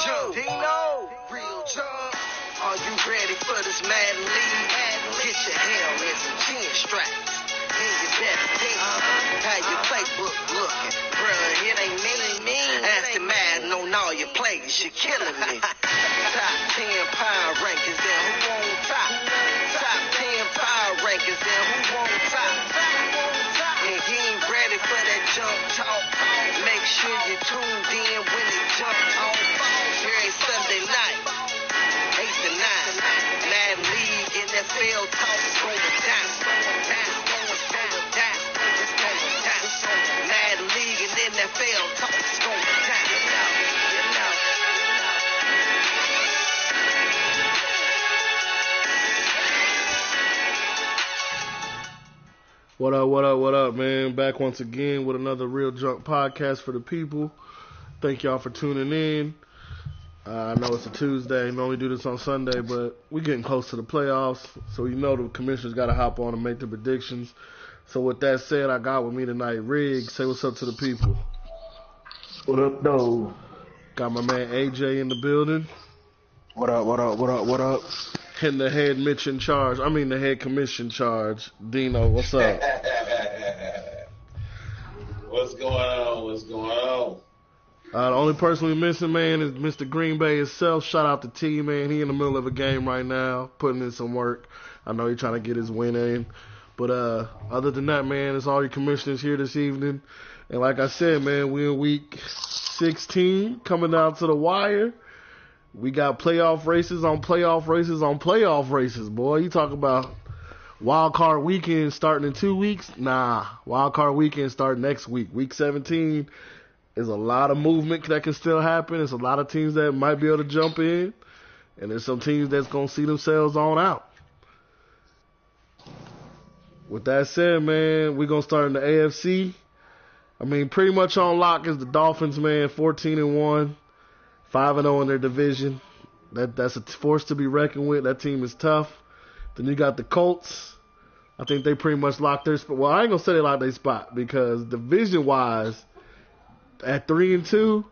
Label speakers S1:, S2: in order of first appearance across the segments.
S1: RealJunk. RealJunk. Are you ready for this Madden League? Get your helmets and chin straps. In your best team. How your playbook looking? Bruh, it ain't me. Ask the Madden on all your plays. You're killing me. Top 10 power rankings and who on top? Top 10 power rankings and who on top? And he ain't ready for that junk talk. Make sure you tuned in when it jump off. Every Sunday night, 8 to 9. Madden League, NFL talk is going down. Madden League and NFL talk is going down. You know.
S2: What up, man? Back once again with another RealJunk Podcast for the people. Thank y'all for tuning in. I know it's a Tuesday. Normally do this on Sunday, but we're getting close to the playoffs, so you know the commissioners got to hop on and make the predictions. So with that said, I got with me tonight Riggs. Say what's up to the people.
S3: What up, though?
S2: Got my man AJ in the building.
S3: What up?
S2: And the head the head commission charge. Dino, what's up?
S4: What's going on?
S2: The only person we missing, man, is Mr. Green Bay himself. Shout out to T, man. He in the middle of a game right now, putting in some work. I know he's trying to get his win in. But other than that, man, it's all your commissioners here this evening. And like I said, man, we're in week 16, coming down to the wire. We got playoff races on playoff races on playoff races, boy. You talk about wild card weekend starting in 2 weeks? Nah, wild card weekend starting next week. Week 17 is a lot of movement that can still happen. There's a lot of teams that might be able to jump in, and there's some teams that's going to see themselves on out. With that said, man, we're going to start in the AFC. I mean, pretty much on lock is the Dolphins, man, 14-1. 5-0 in their division. That's a force to be reckoned with. That team is tough. Then you got the Colts. I think they pretty much locked their spot. Well, I ain't going to say they locked their spot because division-wise, at 3-2,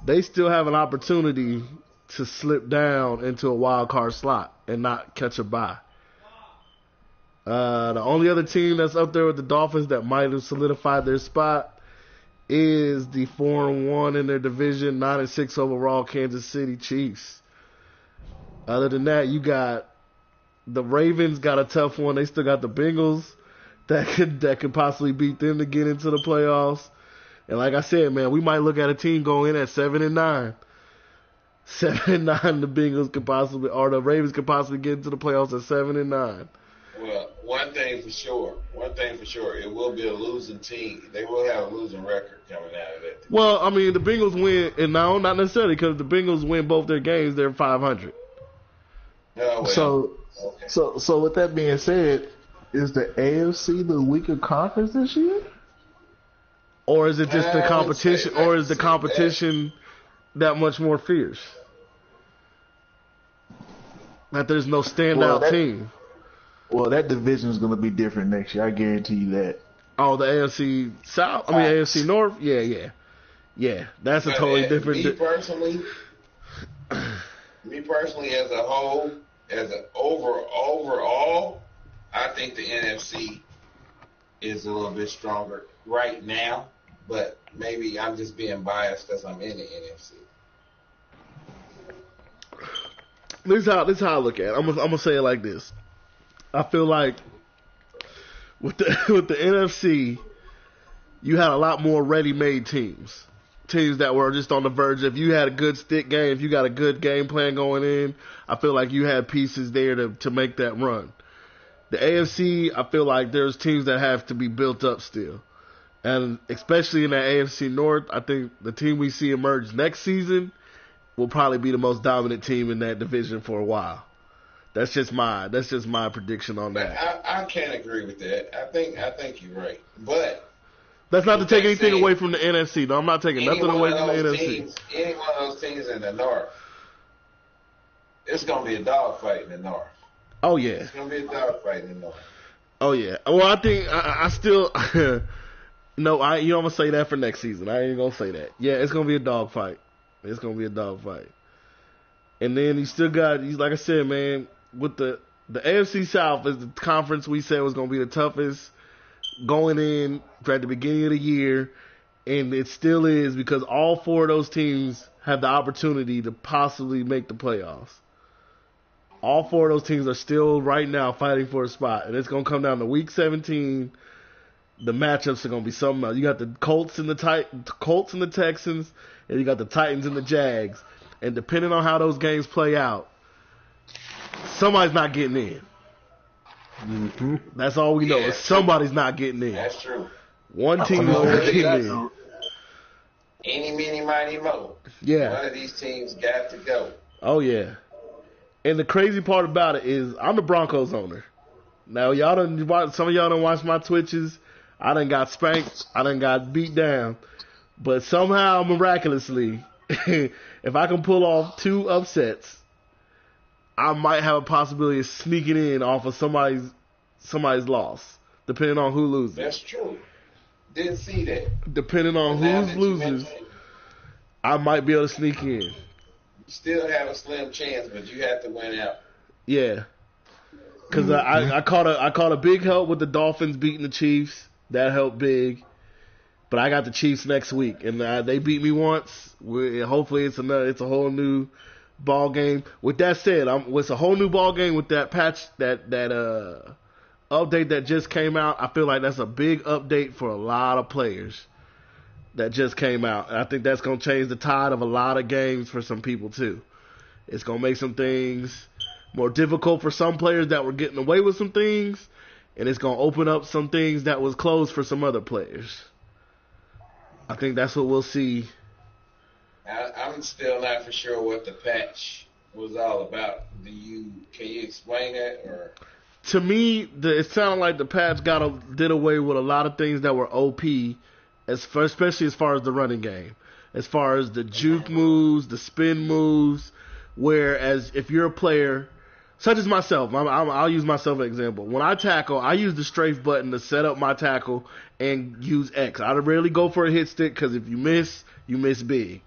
S2: they still have an opportunity to slip down into a wild card slot and not catch a bye. The only other team that's up there with the Dolphins that might have solidified their spot is the 4-1 in their division, 9-6 overall Kansas City Chiefs. Other than that, you got the Ravens got a tough one. They still got the Bengals that could possibly beat them to get into the playoffs. And like I said, man, we might look at a team going in at 7-9. 7-9, the Bengals could possibly, or the Ravens could possibly get into the playoffs at 7-9.
S4: Well, one thing for sure, it will be a losing team. They will have a losing record coming out of that.
S2: Well, I mean, the Bengals win, and no, not necessarily, because the Bengals win both their games, they're 500.
S4: Oh, well,
S3: okay. So with that being said, is the AFC the weaker conference this year?
S2: Or is it just the competition, or is the competition that much more fierce? That there's no standout team.
S3: Well, that division is going to be different next year. I guarantee you that.
S2: Oh, the AFC South? AFC North? Yeah. That's a totally different.
S4: Me personally, as a whole, as an overall, I think the NFC is a little bit stronger right now. But maybe I'm just being biased because I'm in the NFC.
S2: This is how I look at it. I'm gonna say it like this. I feel like with the NFC, you had a lot more ready-made teams that were just on the verge. If you had a good stick game, if you got a good game plan going in, I feel like you had pieces there to make that run. The AFC, I feel like there's teams that have to be built up still. And especially in the AFC North, I think the team we see emerge next season will probably be the most dominant team in that division for a while. That's just my prediction on that.
S4: I can't agree with that. I think you're right. But
S2: that's not to take anything away from the NFC. No, I'm not taking nothing away from the NFC.
S4: Any one of those teams in the North, it's going to be a dogfight in the North.
S2: Oh, yeah.
S4: It's going to be a dogfight in the North.
S2: Oh, yeah. Well, I think I still – no, I'm going to say that for next season. I ain't going to say that. Yeah, it's going to be a dogfight. It's gonna be a dogfight. And then you still got, like I said, man, with the AFC South is the conference we said was gonna be the toughest going in at the beginning of the year, and it still is because all four of those teams have the opportunity to possibly make the playoffs. All four of those teams are still right now fighting for a spot, and it's gonna come down to Week 17. The matchups are gonna be something else. You got the Colts and the Texans, and you got the Titans and the Jags. And depending on how those games play out, somebody's not getting in.
S3: Mm-hmm.
S2: That's all we know. Is somebody's not getting in.
S4: That's true.
S2: One team won't get in.
S4: Any, meeny, miny, mo.
S2: Yeah.
S4: One of these teams got to go.
S2: Oh yeah. And the crazy part about it is I'm the Broncos owner. Now some of y'all done watch my Twitches. I done got spanked. I done got beat down. But somehow, miraculously, if I can pull off 2 upsets, I might have a possibility of sneaking in off of somebody's loss, depending on who loses.
S4: That's true. Didn't see that.
S2: Depending on who loses, I might be able to sneak in.
S4: You still have a slim chance, but you have to win out.
S2: Yeah. Because I caught a big help with the Dolphins beating the Chiefs. That helped big. But I got the Chiefs next week, and they beat me once. Hopefully it's a whole new ball game. With that said, it's a whole new ball game with that patch, that update that just came out. I feel like that's a big update for a lot of players that just came out. And I think that's going to change the tide of a lot of games for some people too. It's going to make some things more difficult for some players that were getting away with some things, and it's going to open up some things that was closed for some other players. I think that's what we'll see.
S4: I'm still not for sure what the patch was all about. Can you explain that? Or
S2: to me, it sounded like the patch did away with a lot of things that were OP, especially as far as the running game, as far as the juke moves, the spin moves. Whereas if you're a player such as myself, I'll use myself as an example. When I tackle, I use the strafe button to set up my tackle and use X. I rarely go for a hit stick because if you miss big.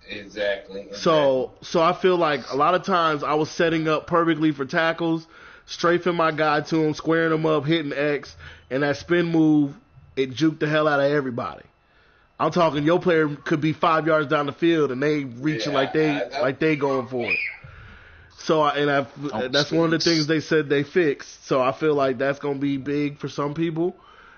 S4: Exactly.
S2: So I feel like a lot of times I was setting up perfectly for tackles, strafing my guy to him, squaring him up, hitting X, and that spin move, it juked the hell out of everybody. I'm talking your player could be 5 yards down the field and they reaching like they going for it. So that's one of the things they said they fixed. So I feel like that's going to be big for some people.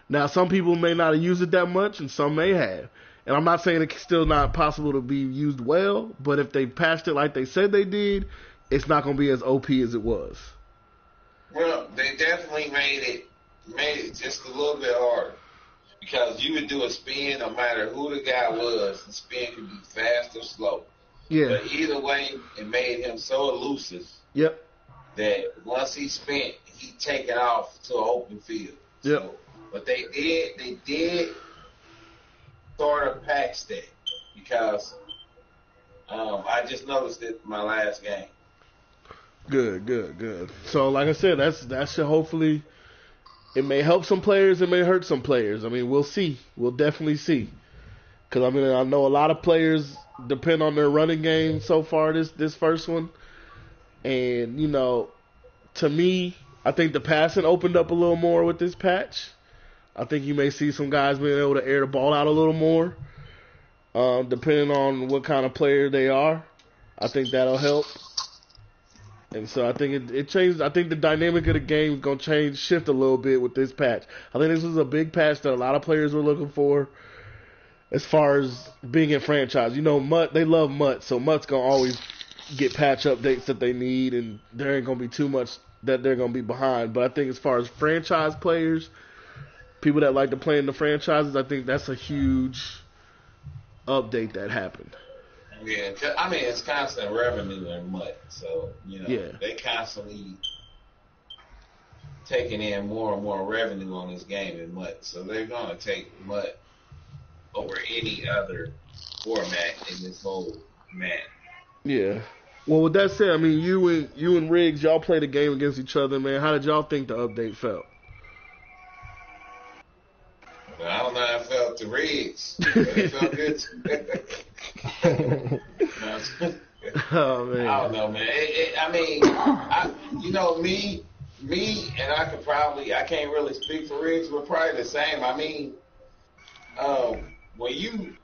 S2: Now, some people may not have used it that much, and some may have. And I'm not saying it's still not possible to be used well, but if they patched it like they said they did, it's not going to be as OP as it was.
S4: Well, they definitely made it just a little bit harder. Because you would do a spin no matter who the guy was. The spin could be fast or slow.
S2: Yeah.
S4: But either way, it made him so elusive.
S2: Yep.
S4: That once he spent, he take it off to an open field.
S2: Yep.
S4: So, but they did sort of patch that because I just noticed it in my last game.
S2: Good. So like I said, that should hopefully, it may help some players, it may hurt some players. I mean, we'll see. We'll definitely see. Because I mean, I know a lot of players depend on their running game so far this first one. And, you know, to me, I think the passing opened up a little more with this patch. I think you may see some guys being able to air the ball out a little more, depending on what kind of player they are. I think that'll help. And so I think it changed. I think the dynamic of the game is going to shift a little bit with this patch. I think this was a big patch that a lot of players were looking for as far as being in franchise. You know, Mutt, they love Mutt, so Mutt's going to always get patch updates that they need, and there ain't going to be too much that they're going to be behind. But I think as far as franchise players, people that like to play in the franchises, I think that's a huge update that happened.
S4: Yeah, I mean, it's constant revenue in Mutt, so, you know,
S2: yeah.
S4: They constantly taking in more and more revenue on this game in Mutt, so they're going to take Mutt over any other format in this whole Madden.
S2: Yeah. Well, with that said, I mean, you and Riggs, y'all played a game against each other, man. How did y'all think the update felt?
S4: Well, I don't know how it felt to Riggs, but it felt good to me.
S2: Oh man.
S4: I don't know, man. Me, and I can't really speak for Riggs. We're probably the same. I mean, when you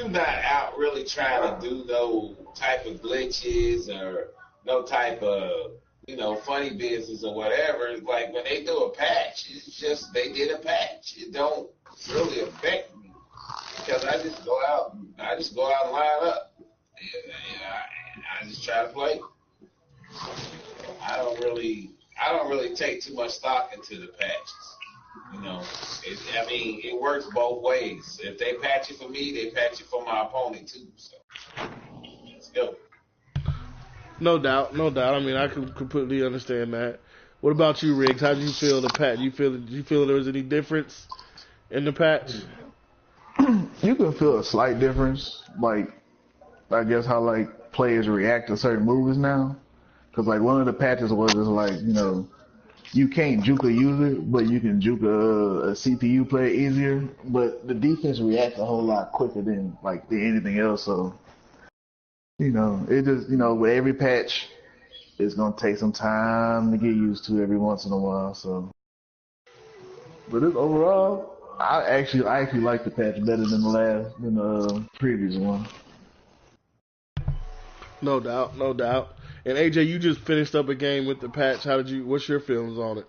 S4: not out really trying to do no type of glitches or no type of funny business or whatever, like when they do a patch, it's just they did a patch. It don't really affect me because I just go out and line up. I just try to play. I don't really take too much stock into the patches. It works both ways. If they patch it for me, they patch it for my opponent too. So let's go.
S2: No doubt. I mean, I can completely understand that. What about you, Riggs? How did you feel the patch? Did you feel there was any difference in the patch?
S3: You can feel a slight difference, like I guess how like players react to certain moves now. Because like one of the patches was just like you can't juke a user, but you can juke a CPU player easier. But the defense reacts a whole lot quicker than anything else. So it just with every patch, it's gonna take some time to get used to every once in a while. So, but overall, I actually like the patch better than the previous one.
S2: No doubt. And AJ, you just finished up a game with the patch. What's your feelings on it?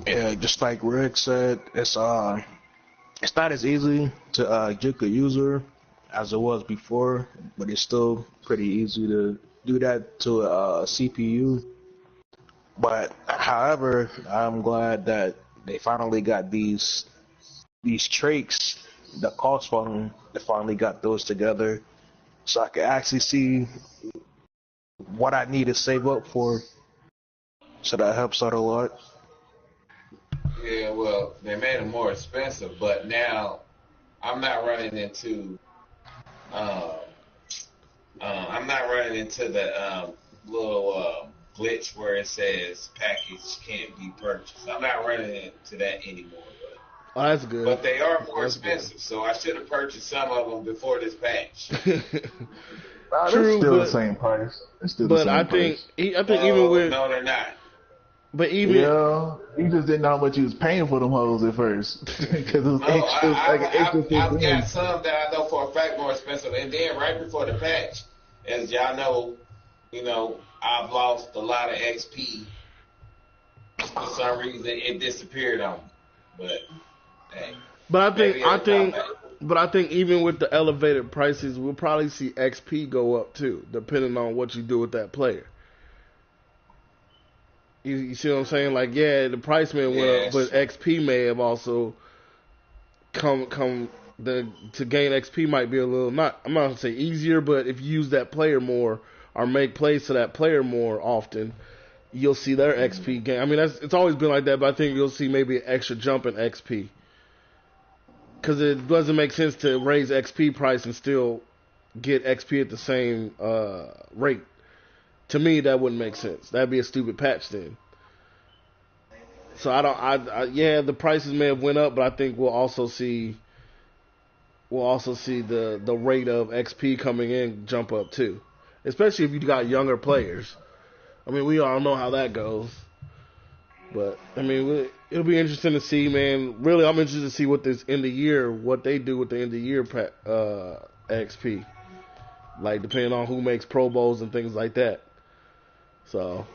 S5: Yeah, just like Rick said, it's not as easy to juke a user as it was before, but it's still pretty easy to do that to a CPU. But however, I'm glad that they finally got these traits, the cost funnel. They finally got those together, so I can actually see what I need to save up for. So that helps out a lot.
S4: Yeah, well, they made them more expensive, but now I'm not running into the little glitch where it says package can't be purchased. I'm not running into that anymore.
S2: Oh, that's good.
S4: But they are more expensive, so I should have purchased some of them before this patch.
S3: True, still the same price. It's still the same price.
S2: I think even with
S4: no, they're not.
S2: But even
S3: you just didn't know how much you was paying for them hoes at first. Because it was
S4: I've got some that I know for a fact more expensive, and then right before the patch, as y'all know, I've lost a lot of XP. For some reason, it disappeared on me. But hey,
S2: I think even with the elevated prices, we'll probably see XP go up too, depending on what you do with that player. You see what I'm saying? Like, yeah, the price may went up, but XP may have also to gain XP might be a little I'm not gonna say easier, but if you use that player more or make plays to that player more often, you'll see their XP gain. I mean, it's always been like that, but I think you'll see maybe an extra jump in XP. Because it doesn't make sense to raise XP price and still get XP at the same rate. To me, that wouldn't make sense. That'd be a stupid patch then. So the prices may have went up, but I think we'll also see the rate of XP coming in jump up too, especially if you got younger players. I mean, we all know how that goes. But I mean, it'll be interesting to see, man. Really, I'm interested to see what they do with the end of year XP. Like depending on who makes Pro Bowls and things like that. So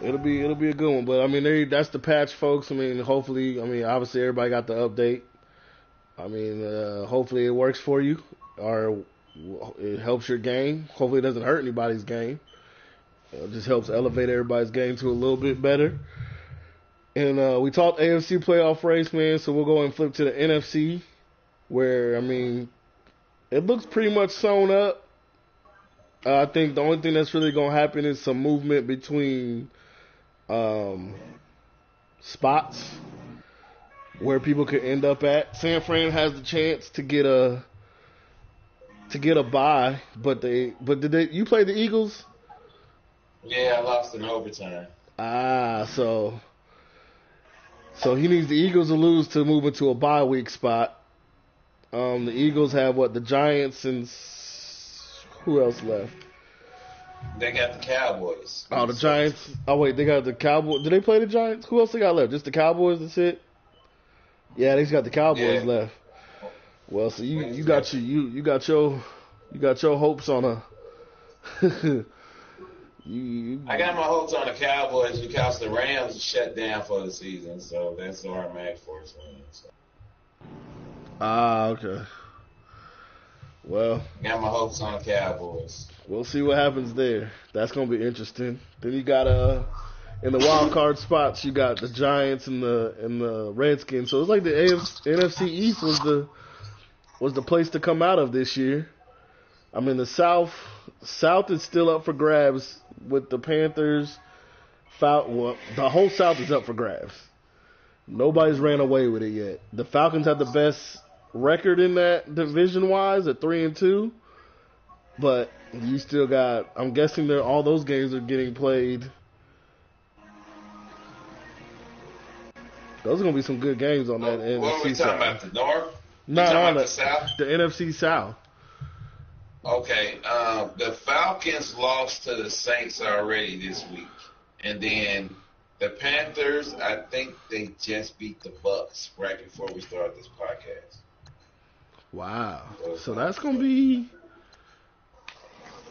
S2: it'll be a good one. But I mean, that's the patch, folks. I mean, hopefully, obviously everybody got the update. I mean, hopefully it works for you or it helps your game. Hopefully it doesn't hurt anybody's game. It just helps elevate everybody's game to a little bit better. And we talked AFC playoff race, man. So we'll go and flip to the NFC, where it looks pretty much sewn up. I think the only thing that's really going to happen is some movement between spots where people could end up at. San Fran has the chance to get a bye, but you play the Eagles?
S4: Yeah, I lost in overtime.
S2: So he needs the Eagles to lose to move into a bye week spot. The Eagles have what? The Giants and who else left?
S4: They got the Cowboys.
S2: Oh, the Giants. Oh, wait, they got the Cowboys. Did they play the Giants? Who else they got left? Just the Cowboys, that's it? Yeah, they just got the Cowboys left. Well, so you got your hopes on a
S4: I got my hopes on the Cowboys because the Rams are shut down for the season, so that's our match for us win. So.
S2: Okay. Well,
S4: got my hopes on the Cowboys.
S2: We'll see what happens there. That's gonna be interesting. Then you got in the wild card spots, you got the Giants and the Redskins. So it's like the NFC East was the place to come out of this year. I mean, the South is still up for grabs with the Panthers. Well, the whole South is up for grabs. Nobody's ran away with it yet. The Falcons have the best record in that division-wise at 3-2, but you still got. I'm guessing all those games are getting played. Those are gonna be some good games on that NFC side.
S4: What are we talking about? The North?
S2: No,
S4: the South.
S2: The NFC South.
S4: Okay, the Falcons lost to the Saints already this week, and then the Panthers. I think they just beat the Bucks right before we started this podcast.
S2: Wow. So that's going to be...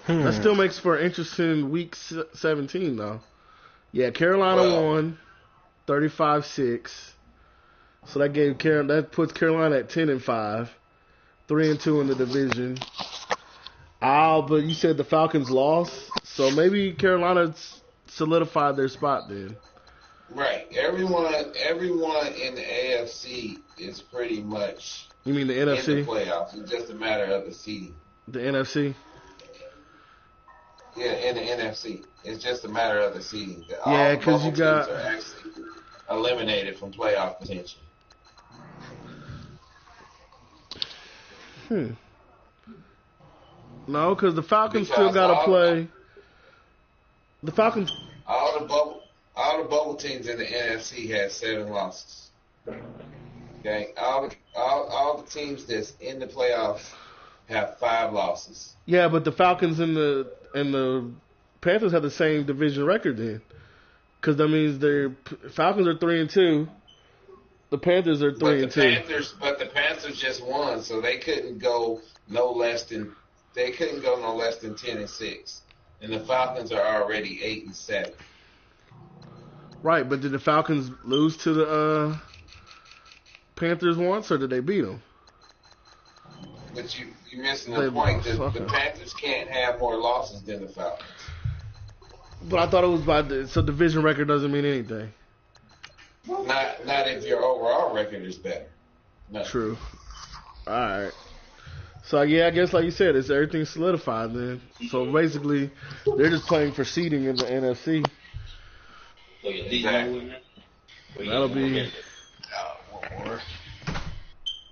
S2: That still makes for an interesting week 17, though. Yeah, Carolina won 35-6. So that puts Carolina at 10-5, 3-2 in the division. But you said the Falcons lost, so maybe Carolina solidified their spot then.
S4: Right. Everyone in the AFC is pretty much...
S2: You mean the NFC?
S4: In the playoffs. It's just a matter of the seeding.
S2: The NFC?
S4: Yeah, in the NFC. It's just a matter of the seeding.
S2: Yeah, because you got...
S4: teams are actually eliminated from playoff potential.
S2: No, because the Falcons still got to play. The Falcons...
S4: All the bubble teams in the NFC had 7 losses. Okay, all the teams that's in the playoffs have 5 losses.
S2: Yeah, but the Falcons and the Panthers have the same division record then, because that means the Falcons are 3-2, the Panthers are 3-2.
S4: But the Panthers just won, so they couldn't go no less than 10-6, and the Falcons are already 8-7.
S2: Right, but did the Falcons lose to the Panthers once, or did they beat them?
S4: But you're missing the point. The Panthers can't have more losses than the Falcons.
S2: But I thought it was so division record doesn't mean anything.
S4: Not if your overall record is better. No.
S2: True. All right. So yeah, I guess like you said, it's everything solidified then. So basically, they're just playing for seeding in the NFC.
S4: Exactly.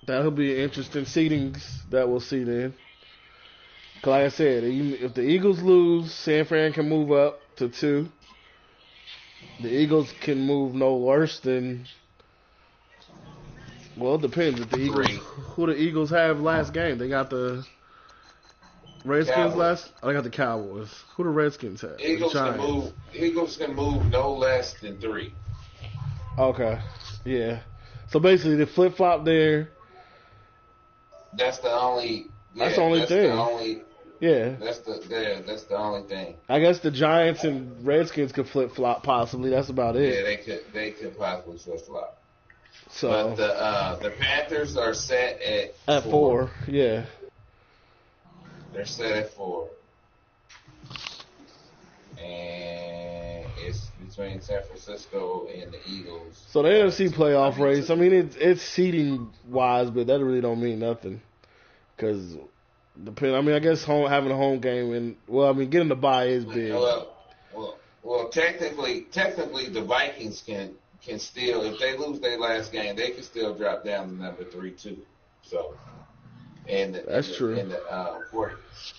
S2: That'll be interesting seedings that we'll see then. Cause like I said, if the Eagles lose, San Fran can move up to 2. The Eagles can move no worse than. Well, it depends. If the Eagles, who the Eagles have last game? They got the Redskins last. Oh, they got the Cowboys. Who the Redskins have?
S4: Eagles can move no less than 3.
S2: Okay. Yeah. So basically, the flip flop there.
S4: That's the only.
S2: That's the only thing.
S4: That's the only thing.
S2: I guess the Giants and Redskins could flip flop possibly. That's about it.
S4: Yeah, they could possibly flip flop.
S2: So,
S4: but the Panthers are set at
S2: 4. Yeah.
S4: They're set at 4. And it's between San Francisco and the Eagles.
S2: So the NFC playoff race, I mean, it's seeding wise, but that really don't mean nothing. Because, I guess having a home game and, getting the bye is big.
S4: Well, technically, the Vikings can still, if they lose their last game, they can still drop down to number 3 too. So, that's
S2: true.
S4: And the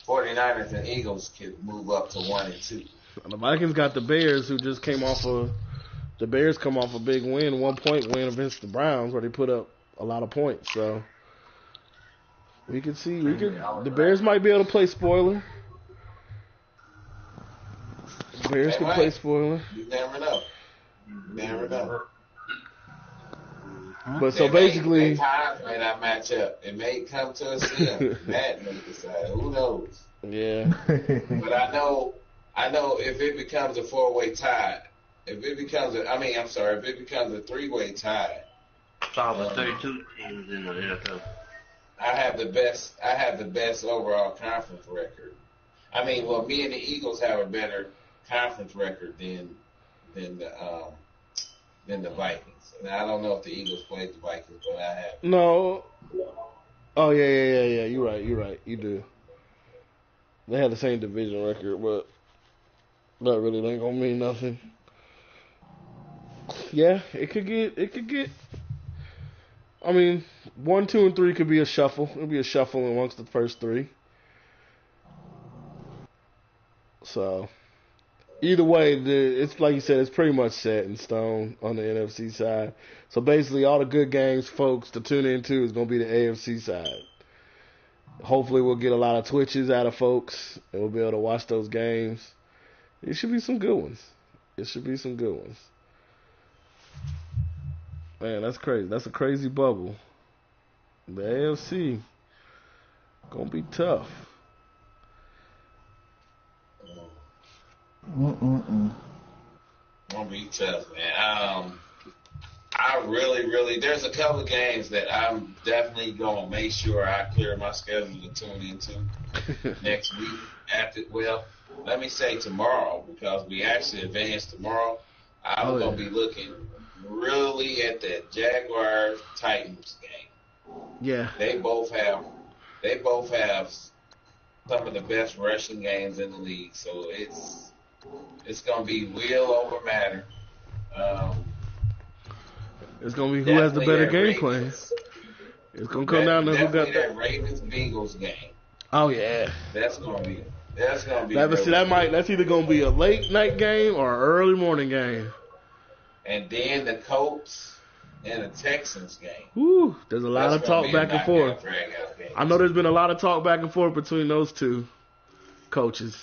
S4: 49ers and Eagles can move up to 1 and 2.
S2: The Vikings got the Bears, who just came off the Bears come off a big win, 1-point win against the Browns, where they put up a lot of points. So We could see. The Bears might be able to play spoiler. The Bears could play spoiler.
S4: You never know.
S2: But so basically,
S4: times may not match up. It may come to a sim. Madden may decide. Who knows?
S2: Yeah.
S4: But I know if it becomes a 4-way tie, if it becomes a 3-way tie.
S6: It's all the 32 teams in the NFL.
S4: I have the best overall conference record. I mean, well, me and the Eagles have a better conference record than the Vikings. And I don't know if the Eagles played the Vikings, but I have.
S2: No. Oh yeah. You're right. You do. They had the same division record, but that really ain't gonna mean nothing. Yeah, it could get. I mean, 1, 2, and 3 could be a shuffle. It'll be a shuffle amongst the first 3. So, either way, it's like you said, it's pretty much set in stone on the NFC side. So basically, all the good games, folks, to tune into is going to be the AFC side. Hopefully, we'll get a lot of twitches out of folks, and we'll be able to watch those games. It should be some good ones. Man, that's crazy. That's a crazy bubble. The AFC gonna be tough.
S4: Gonna be tough, man. I really, there's a couple of games that I'm definitely gonna make sure I clear my schedule to tune into next week. Let me say tomorrow, because we actually advance tomorrow. I'm gonna be looking really at that Jaguars-Titans game.
S2: Yeah.
S4: They both have some of the best rushing games in the league, so it's gonna be wheel over matter.
S2: It's gonna be who has the better game plan. It's gonna come down to who got
S4: that Ravens-Bengals game.
S2: Oh yeah.
S4: That's gonna be. That's
S2: either gonna be a late night game or an early morning game.
S4: And then the Colts and the Texans game.
S2: Woo, there's a lot of talk back and forth. I know there's been a lot of talk back and forth between those two coaches.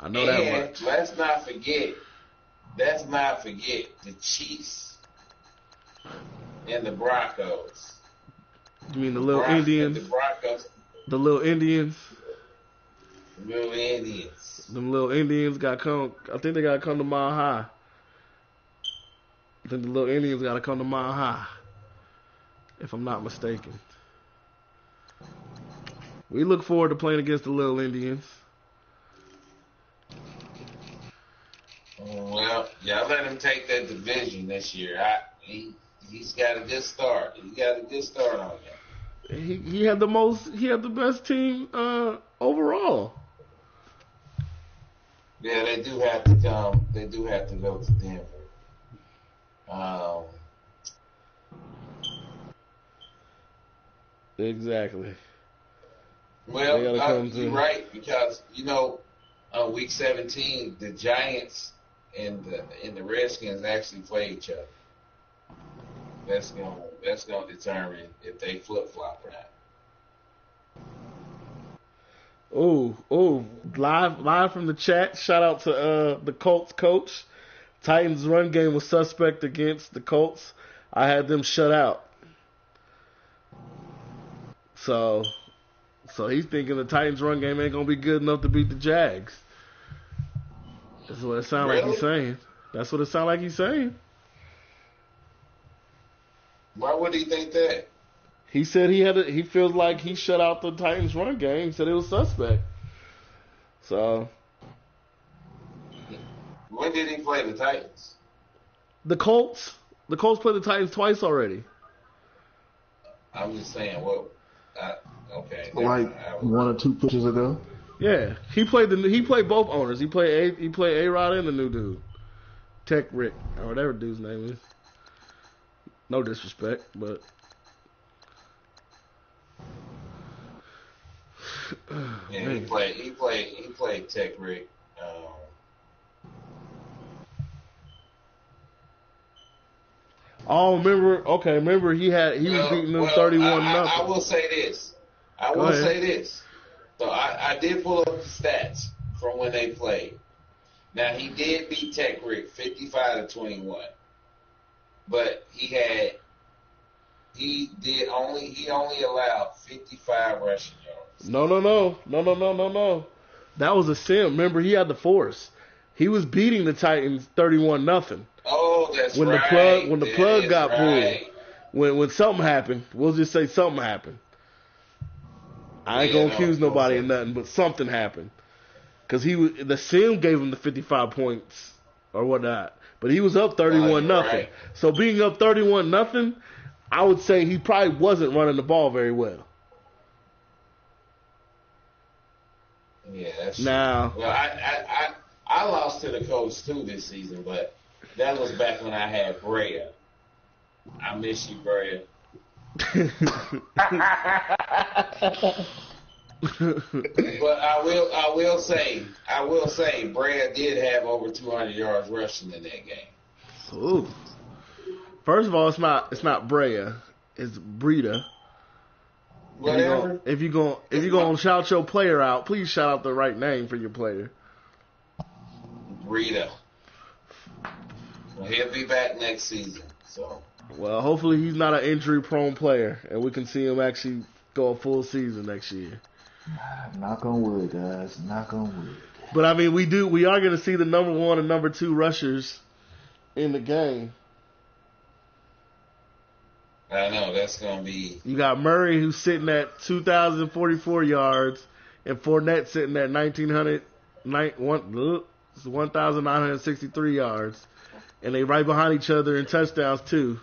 S2: I know that much.
S4: Let's not forget the Chiefs and the Broncos.
S2: You mean the little Indians?
S4: The Broncos.
S2: The little Indians.
S4: Little Indians.
S2: Them little Indians got come. I think they got to come to Mile High. I think the little Indians got to come to Mile High, if I'm not mistaken. We look forward to playing against the little Indians.
S4: Well, y'all let him take that division this year. He's got a good start. He got a good start on that.
S2: He had the best team overall.
S4: Yeah, they do have to come. They do have to go to Denver.
S2: Exactly.
S4: Well, you're right, because on week 17, the Giants and the Redskins actually play each other. That's gonna determine if they flip flop or not.
S2: Oh! Live from the chat. Shout out to the Colts coach. Titans run game was suspect against the Colts. I had them shut out. So he's thinking the Titans run game ain't gonna be good enough to beat the Jags. That's what it sounds like he's saying. That's what it sounds like he's saying.
S4: Why would he think that?
S2: He said he feels like he shut out the Titans run game. He said it was suspect. So
S4: when did he play the Titans?
S2: The Colts played the Titans twice already.
S4: I'm just saying, okay.
S3: Like 1 or 2 pitches ago.
S2: Yeah, he played both owners. He played A-Rod and the new dude, Tech Rick or whatever dude's name is. No disrespect, but
S4: yeah, he played Tech Rick.
S2: Oh, remember he was beating them 31 nothing.
S4: I will say this. So I did pull up the stats from when they played. Now he did beat Tech Rick 55-21, but he only allowed 55 rushing yards.
S2: No. That was a sim. Remember, he had the force. He was beating the Titans 31 nothing.
S4: Oh, that's right.
S2: When the plug got pulled, when something happened, we'll just say something happened. I ain't gonna accuse nobody of nothing, but something happened. Because the sim gave him the 55 points or whatnot, but he was up 31 nothing.
S4: Right.
S2: So being up 31 nothing, I would say he probably wasn't running the ball very well.
S4: Yeah, that's
S2: now.
S4: True. Well, I lost to the Colts too this season, but that was back when I had Brea. I miss you, Brea. But I will say, Brea did have over 200 yards rushing in that game.
S2: Ooh. First of all, it's not Brea, it's Breida.
S4: Whatever.
S2: If you gonna shout your player out, please shout out the right name for your player.
S4: Breida. Well, he'll be back next season. So.
S2: Well, hopefully he's not an injury-prone player, and we can see him actually go a full season next year.
S3: Knock on wood, guys. Knock on wood.
S2: But I mean, we are going to see the number 1 and number 2 rushers in the game.
S4: I know that's going to be.
S2: You got Murray, who's sitting at 2,044 yards, and Fournette sitting at 1,963 yards, and they right behind each other in touchdowns too.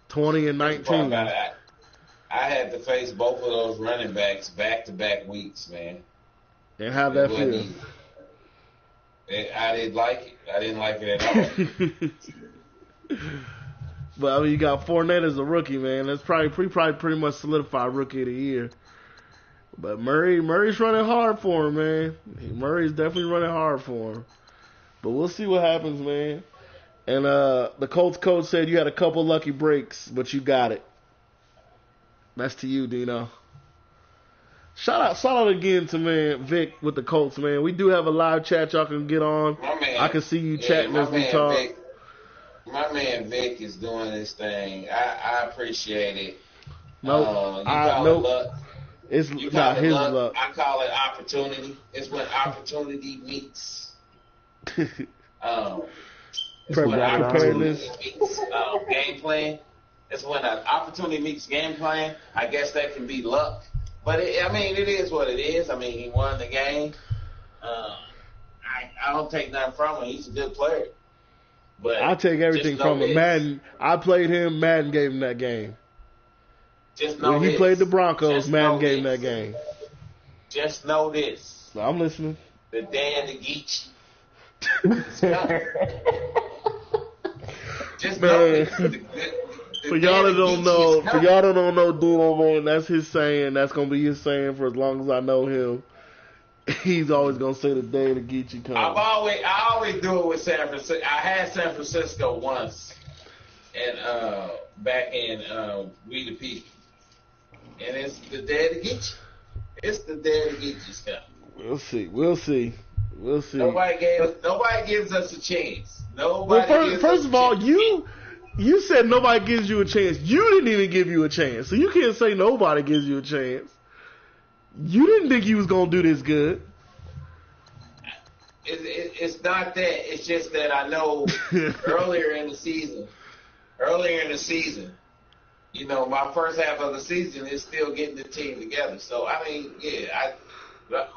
S2: 20 and 19.
S4: I had to face both of those running backs back-to-back weeks, man.
S2: And how'd that feel?
S4: I didn't like it. I didn't like it at all.
S2: But I mean, you got Fournette as a rookie, man. That's probably pretty much solidified rookie of the year. But Murray's running hard for him, man. Murray's definitely running hard for him. But we'll see what happens, man. And the Colts coach said you had a couple lucky breaks, but you got it. That's to you, Dino. Shout out again to man Vic with the Colts, man. We do have a live chat y'all can get on. I can see you chatting as we talk.
S4: Vic, my man Vic is doing this thing. I appreciate it.
S2: Nope.
S4: Luck.
S2: It's not his luck.
S4: I call it opportunity. It's when opportunity meets.
S2: Preparedness.
S4: Game plan. It's when an opportunity meets game plan. I guess that can be luck. But, it is what it is. I mean, he won the game. I don't take nothing from him. He's a good player. But
S2: I take everything from him. Madden, I played him. Madden gave him that game. When he played the Broncos, Madden gave him that game.
S4: Just know this.
S2: I'm listening.
S4: The Dan the Geechee. Just know this.
S2: For y'all that don't know Dino, man, that's his saying. That's gonna be his saying for as long as I know him. He's always gonna say the day the Geechee comes.
S4: I always do it with San Francisco. I had San Francisco once, and back in We the People, and it's the day the Geechee. It's the day the Geechee's coming.
S2: We'll see.
S4: Nobody gives us a chance. First
S2: of all, you said nobody gives you a chance. You didn't even give you a chance. So you can't say nobody gives you a chance. You didn't think you was going to do this good.
S4: It's not that. It's just that I know earlier in the season, my first half of the season is still getting the team together. So,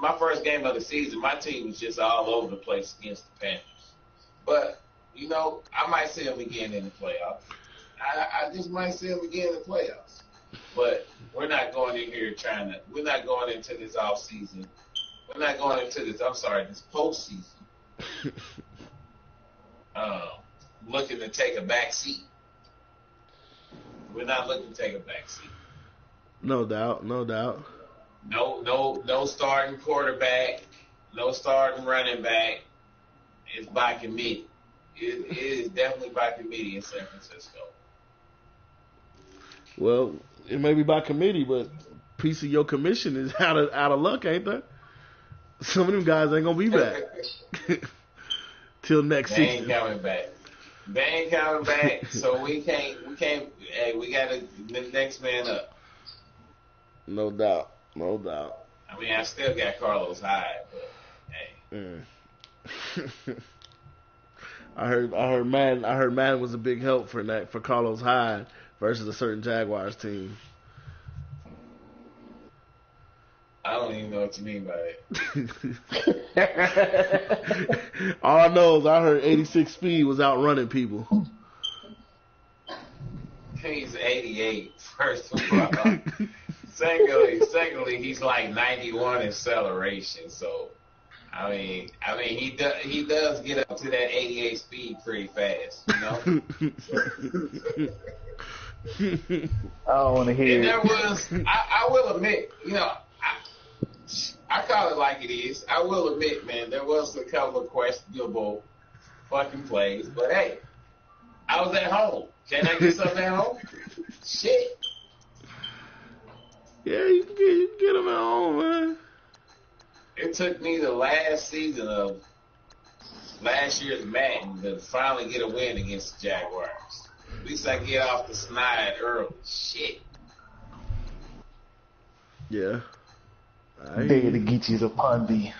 S4: my first game of the season, my team was just all over the place against the Panthers. But, I might see them again in the playoffs. I just might see them again in the playoffs. But we're not going in here we're not going into this off season. We're not going into this postseason. Looking to take a back seat. We're not looking to take a back seat.
S2: No doubt.
S4: No starting quarterback, no starting running back. It's by committee. It is definitely by committee in San Francisco.
S2: Well, it may be by committee, but piece of your commission is out of luck, ain't they? Some of them guys ain't gonna be back till next
S4: They
S2: season.
S4: ain't coming back. They ain't coming back, so we can't. Hey, we got to the next man up.
S2: No doubt.
S4: I mean, I still got Carlos Hyde, but hey.
S2: I heard Madden was a big help for Carlos Hyde versus a certain Jaguars team.
S4: I don't even know what you mean by
S2: that. All I know is I heard 86 speed was outrunning people.
S4: He's 88, first of all. Secondly, he's like 91 acceleration. So, I mean, he does get up to that 88 speed pretty fast, you know.
S3: I don't want to hear.
S4: And there was, I will admit, you know, I call it like it is. I will admit, man, there was a couple of questionable fucking plays, but hey, I was at home. Can I get something at home? Shit.
S2: Yeah, you can get them at home, man.
S4: It took me the last season of last year's Madden to finally get a win against the Jaguars. At least I get off the snide early. Shit.
S2: Yeah.
S3: Day of the Geechees upon thee.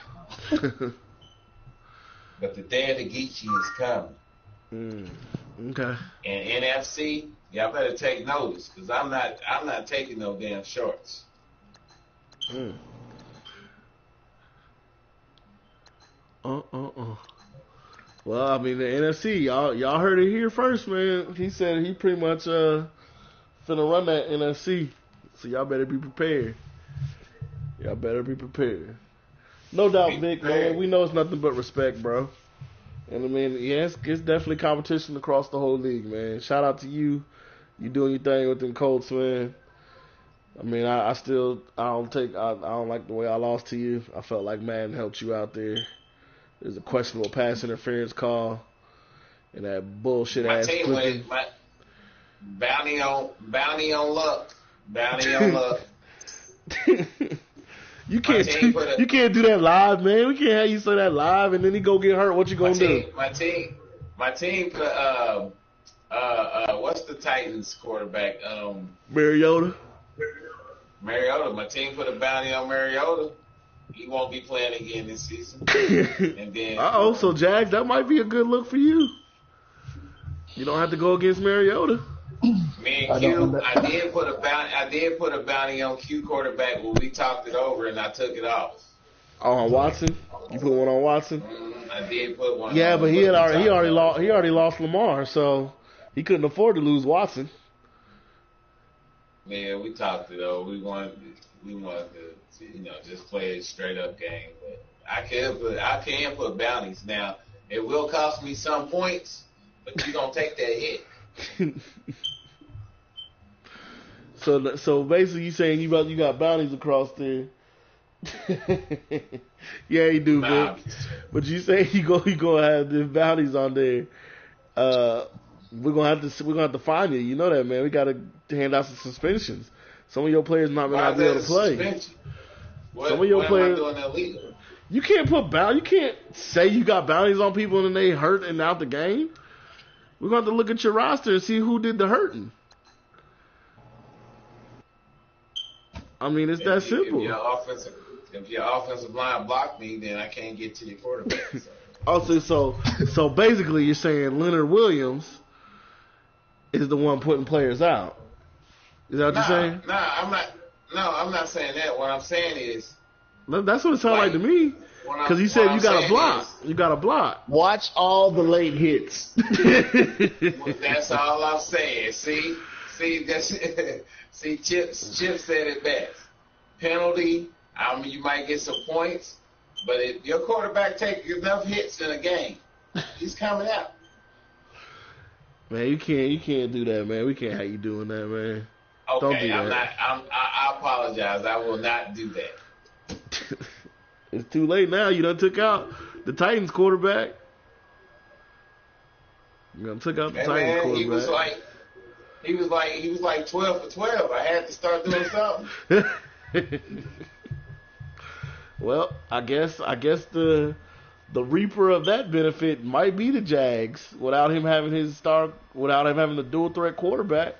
S4: But the day of the Geechee is coming.
S2: Okay.
S4: And NFC, y'all better take notice, because I'm not taking no damn shorts.
S2: Well, I mean, the NFC, y'all heard it here first, man. He said he pretty much finna run that NFC, so y'all better be prepared. No doubt, Vic, man. We know it's nothing but respect, bro. And I mean, yeah, it's definitely competition across the whole league, man. Shout out to you. You doing your thing with them Colts, man. I mean, I don't like the way I lost to you. I felt like Madden helped you out there. There's a questionable pass interference call and that bullshit ass clicking.
S4: Bounty on luck.
S2: You can't do that live, man. We can't have you say that live and then he go get hurt. What you gonna do?
S4: My team put what's the Titans quarterback?
S2: Mariota.
S4: My team put a bounty on Mariota. He won't be playing again this season. And then
S2: so Jags, that might be a good look for you. You don't have to go against Mariota.
S4: Me and Q, I did put a bounty on Q quarterback when we talked it over and I took it off.
S2: Oh, on Watson? You put one on Watson?
S4: I did put one.
S2: Yeah, but he already lost Lamar, so he couldn't afford to lose Watson.
S4: Yeah, we talked it over. We wanted to just play a straight up game. But I can put bounties. Now it will cost me some points, but you don't take that hit.
S2: So basically, you saying you got bounties across there? Yeah, you do, man. But you say you gonna have the bounties on there. We're gonna have to find you. You know that, man. We gotta hand out some suspensions. Some of your players might not be able to play. Some of your players.
S4: Am I doing illegal?
S2: You can't put bounties. You can't say you got bounties on people and then they hurt and out the game. We're going to have to look at your roster and see who did the hurting. I mean, it's that simple.
S4: If your offensive line blocked me, then I can't get to your quarterback.
S2: So basically you're saying Leonard Williams is the one putting players out. Is that what you're saying?
S4: I'm not saying that. What I'm saying is...
S2: That's what it sounded like to me. Because he said you got a block. You got a block.
S3: Watch all the late hits.
S4: That's all I'm saying. See, Chip said it best. Penalty. I mean, you might get some points, but if your quarterback takes enough hits in a game, he's coming out.
S2: Man, you can't do that, man. We can't have you doing that, man.
S4: Okay,
S2: don't do that.
S4: I apologize. I will not do that.
S2: It's too late now. You done took out the Titans quarterback. You done took out the Titans quarterback.
S4: He was like 12 for 12. I had to start doing something.
S2: Well, I guess the reaper of that benefit might be the Jags without him having the dual threat quarterback.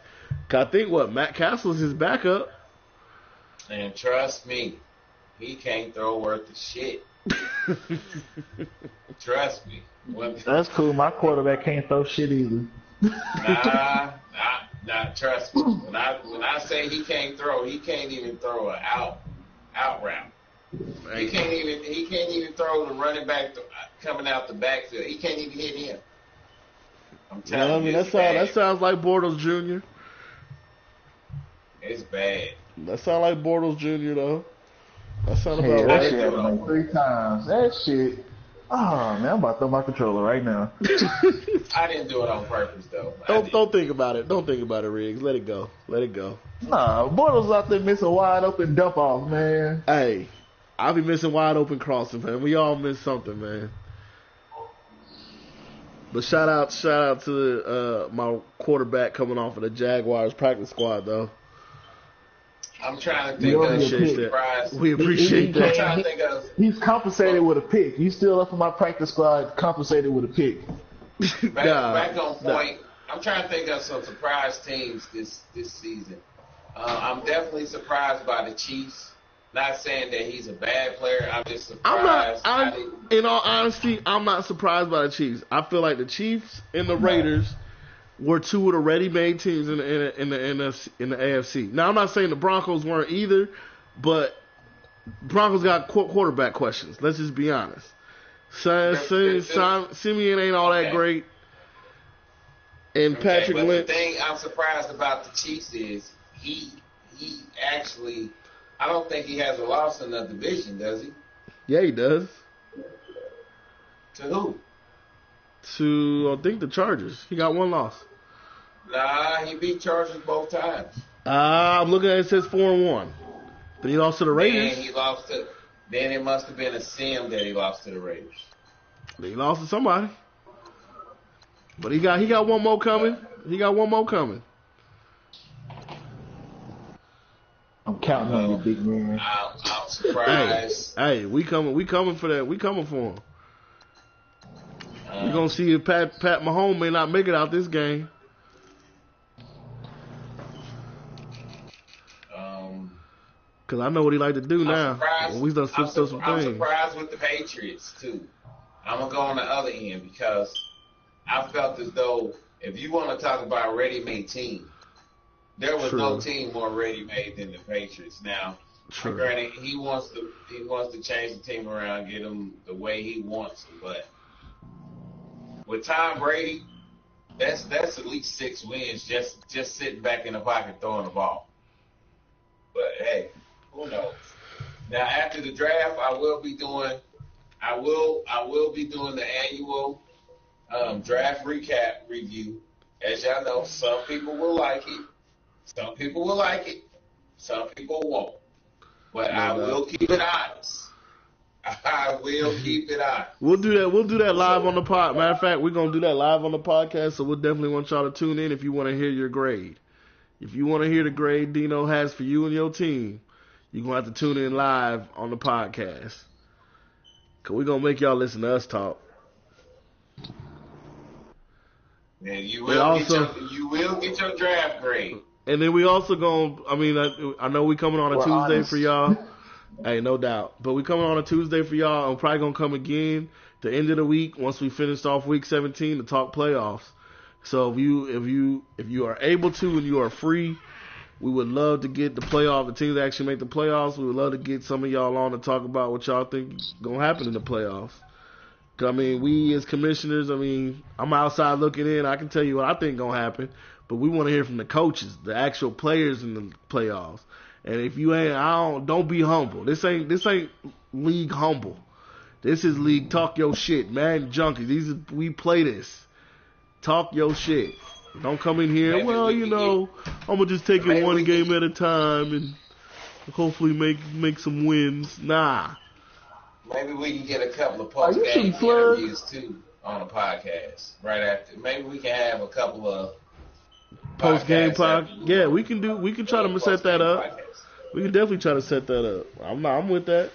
S2: 'Cause I think Matt Castle's his backup.
S4: And trust me, he can't throw worth of shit. Trust me.
S3: That's cool. My quarterback can't throw shit either.
S4: Nah, trust me. When I say he can't even throw an out route. He can't even throw the running back coming out the backfield. He can't even hit him. I'm telling you,
S2: that sounds like Bortles Jr.
S4: It's bad.
S2: That sounds like Bortles Jr. though. That sounds about
S3: That
S2: right.
S3: shit happened like 3 times. That shit. Oh man, I'm about to throw my controller right now.
S4: I didn't do it on purpose though.
S2: Don't think about it. Don't think about it, Riggs. Let it go.
S3: Nah, Bortles out there missing wide open dump off, man.
S2: Hey, I'll be missing wide open crossing, man. We all miss something, man. But shout out to my quarterback coming off of the Jaguars practice squad, though.
S4: I'm trying to think of surprise.
S2: We appreciate that.
S4: I'm trying to think of.
S3: He's compensated with a pick. He's still up for my practice squad, compensated with a pick.
S4: Back on point. I'm trying to think of some surprise teams this season. I'm definitely surprised by the Chiefs. Not saying that he's a bad player. I'm just surprised.
S2: In all honesty, I'm not surprised by the Chiefs. I feel like the Chiefs and the Raiders were 2 of the ready-made teams in the AFC. Now, I'm not saying the Broncos weren't either, but Broncos got quarterback questions. Let's just be honest. Simeon ain't all that great. And Patrick Lynch.
S4: The thing I'm surprised about the Chiefs is he actually, I don't think he has a loss in the division, does he?
S2: Yeah, he does.
S4: To who?
S2: To, I think, the Chargers. He got 1 loss.
S4: Nah, he beat Chargers both times.
S2: I'm looking at it, says 4-1. Then he lost to the Raiders.
S4: Then it must have been a sim that he lost to the Raiders.
S2: Then he lost to somebody. But he got 1 more coming.
S3: I'm counting on you, big man.
S4: I'm surprised.
S2: Hey, we coming for that. We coming for him. We're going to see if Pat Mahomes may not make it out this game. Because I know what he like to do now. We done switched up some things.
S4: I'm surprised with the Patriots, too. I'm going to go on the other end because I felt as though if you want to talk about ready-made team, there was no team more ready-made than the Patriots. Now, granted, he wants to change the team around, get them the way he wants them, but with Tom Brady, that's at least 6 wins just sitting back in the pocket throwing the ball. But hey, who knows? Now after the draft, I will be doing the annual draft recap review. As y'all know, some people will like it, some people won't. But I will keep it honest. I will keep it on.
S2: We'll do that live on the pod. Matter of fact, we're going to do that live on the podcast, so we'll definitely want y'all to tune in if you want to hear your grade. If you want to hear the grade Dino has for you and your team, you're going to have to tune in live on the podcast. Because we're going to make y'all listen to us talk.
S4: Man, you will get your draft grade.
S2: And then we also going to, I know we coming on a Tuesday for y'all. Hey, no doubt. But we coming on a Tuesday for y'all. I'm probably going to come again the end of the week once we finished off week 17 to talk playoffs. So if you are able to and you are free, we would love to get the teams that actually make the playoffs. We would love to get some of y'all on to talk about what y'all think is going to happen in the playoffs. 'Cause, we as commissioners, I'm outside looking in. I can tell you what I think going to happen. But we want to hear from the coaches, the actual players in the playoffs. And if you ain't, don't be humble. This ain't league humble. This is league talk your shit, man. Junkies. We play this. Talk your shit. Don't come in here. I'm gonna just take it one game at a time and hopefully make some wins. Nah.
S4: Maybe we can get a couple of post-game interviews too on the podcast right after. Maybe we can have a couple of
S2: Post game
S4: podcast.
S2: podcast. Yeah, we can try to set that up.
S4: Podcast.
S2: We can definitely try to set that up. I'm with that.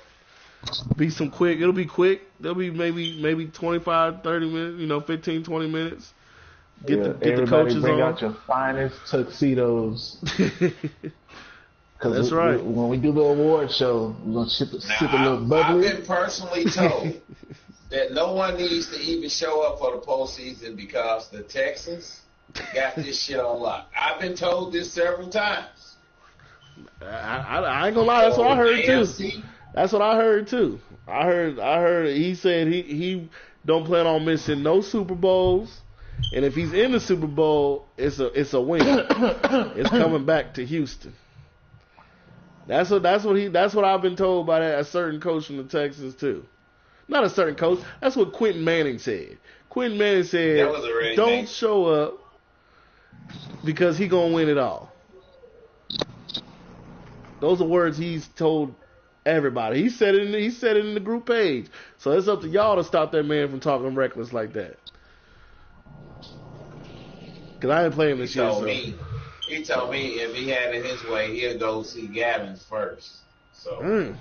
S2: Be some quick. It'll be quick. There'll be maybe 25, 30 minutes, 15, 20 minutes. Get the coaches
S3: bring
S2: on.
S3: out your finest tuxedos.
S2: That's right.
S3: When we do the award show, we're going to sip a little bubbly.
S4: I've been personally told that no one needs to even show up for the postseason because the Texans got this shit on lock. I've been told this several times.
S2: I ain't gonna lie. That's what I heard too. That's what I heard too. I heard. He said he don't plan on missing no Super Bowls, and if he's in the Super Bowl, it's a win. It's coming back to Houston. That's what I've been told by a certain coach from the Texans too. Not a certain coach. That's what Quentin Manning said. Quentin Manning said, "Don't show up because he gonna win it all." Those are words he's told everybody. He said it in the group page. So it's up to y'all to stop that man from talking reckless like that. Cause I ain't playing this year.
S4: He told me if he had it his way, he'll go see Gavin's first. So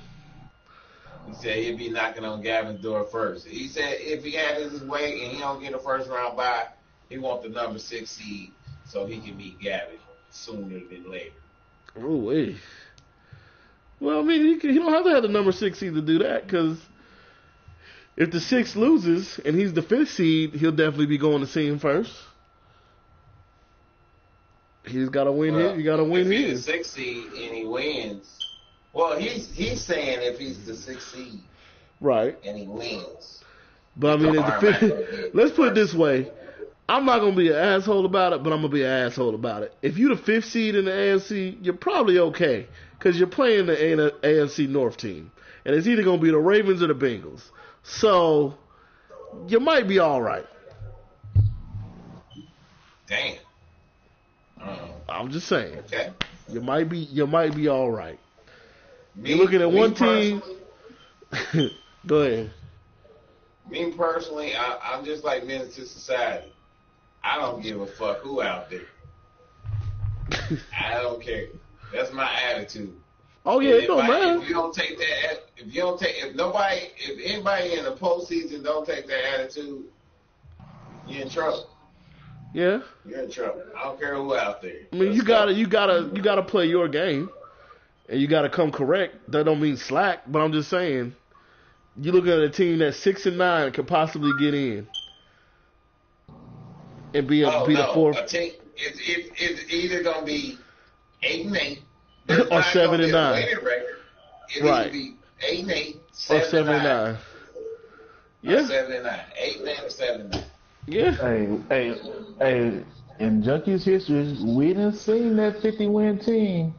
S4: he said he'd be knocking on Gavin's door first. He said if he had it his way and he don't get a first round bye, he want the number 6 seed so he can meet Gavin sooner than later.
S2: Oh wait. Well, I mean, he don't have to have the number 6 seed to do that, because if the 6 loses and he's the 5th seed, he'll definitely be going to see him first. He's got to win his. You got to win
S4: if
S2: his.
S4: If he's the 6th seed and he wins, well, he's saying if he's the 6th seed,
S2: right,
S4: and he wins.
S2: But I mean, if the 5th, let's put it this way. I'm not going to be an asshole about it, but I'm going to be an asshole about it. If you're the 5th seed in the AFC, you're probably okay, because you're playing the AFC North team. And it's either going to be the Ravens or the Bengals. So, you might be all right.
S4: Damn.
S2: I'm just saying.
S4: Okay.
S2: You might be all right.
S4: Me,
S2: you're looking at one team. Go ahead.
S4: Me personally, I'm just like Menace to Society. I don't give a fuck who out there. I don't care. That's my attitude.
S2: Oh yeah, it don't matter.
S4: If you don't take that, if anybody in the postseason don't take that attitude, you're in trouble.
S2: Yeah.
S4: You're in trouble. I don't care who out there.
S2: I mean, you gotta play your game, and you gotta come correct. That don't mean slack, but I'm just saying, you look at a team that's 6-9 could possibly get in and be the 4th.
S4: A team, it's either gonna be 8-8
S2: or 7-9.
S4: It
S2: right.
S4: Either be 8-8
S2: or 7-9. Yeah.
S4: 7-9. 8-9 or 7-9.
S2: Yeah.
S3: Hey, in Junkies history, we didn't see that 50-win team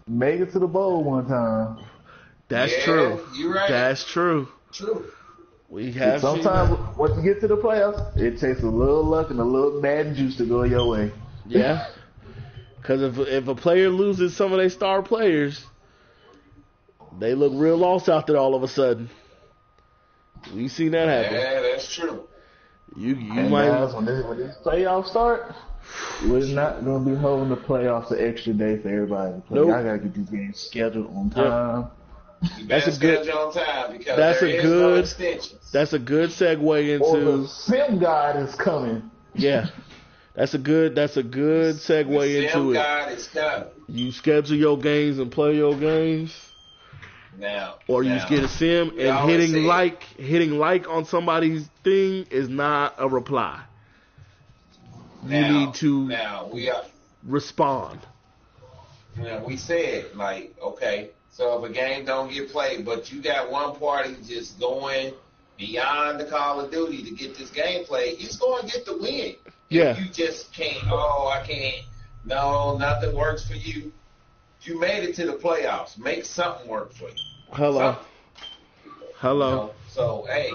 S3: make it to the bowl one time.
S2: That's true.
S4: You're right.
S2: That's true.
S4: True.
S2: We have
S3: sometimes once you get to the playoffs, it takes a little luck and a little Madden juice to go your way.
S2: Yeah. Because if a player loses some of their star players, they look real lost out there all of a sudden. We've seen that happen.
S4: Yeah, that's true.
S2: You
S3: and
S2: might.
S3: Guys, when this playoffs start, we're not going to be holding the playoffs an extra day for everybody to play.
S2: Nope.
S3: I got to get these games scheduled on time.
S4: That's a good on time because no extensions.
S2: That's a good segue into.
S3: Or the sim guide is coming.
S2: Yeah, that's a good segue into
S4: sim
S2: it.
S4: guide is coming.
S2: You schedule your games and play your games. Or you just get a sim, and hitting like on somebody's thing is not a reply. You need to respond.
S4: We said, okay, so if a game don't get played, but you got one party just going beyond the Call of Duty to get this game played, he's going to get the win.
S2: Yeah.
S4: If you just can't, I can't, no, nothing works for you. You made it to the playoffs. Make something work for you.
S2: Hello.
S4: So, hey,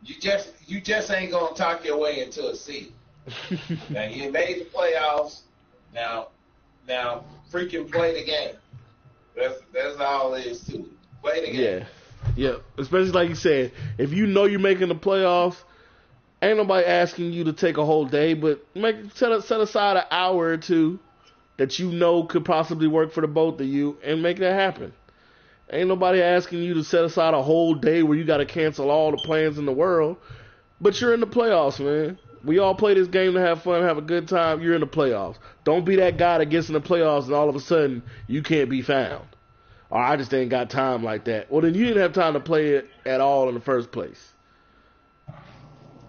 S4: you just ain't gonna talk your way into a seat. Now you made the playoffs. Now, freaking play the game. That's all it is to it. Play the game.
S2: Yeah. Especially like you said, if you know you're making the playoffs, Ain't nobody asking you to take a whole day, but set aside an hour or two that you know could possibly work for the both of you and make that happen. Ain't nobody asking you to set aside a whole day where you got to cancel all the plans in the world, but you're in the playoffs, man. We all play this game to have fun, have a good time. You're in the playoffs. Don't be that guy that gets in the playoffs and all of a sudden you can't be found. Or I just ain't got time like that. Well, then you didn't have time to play it at all in the first place.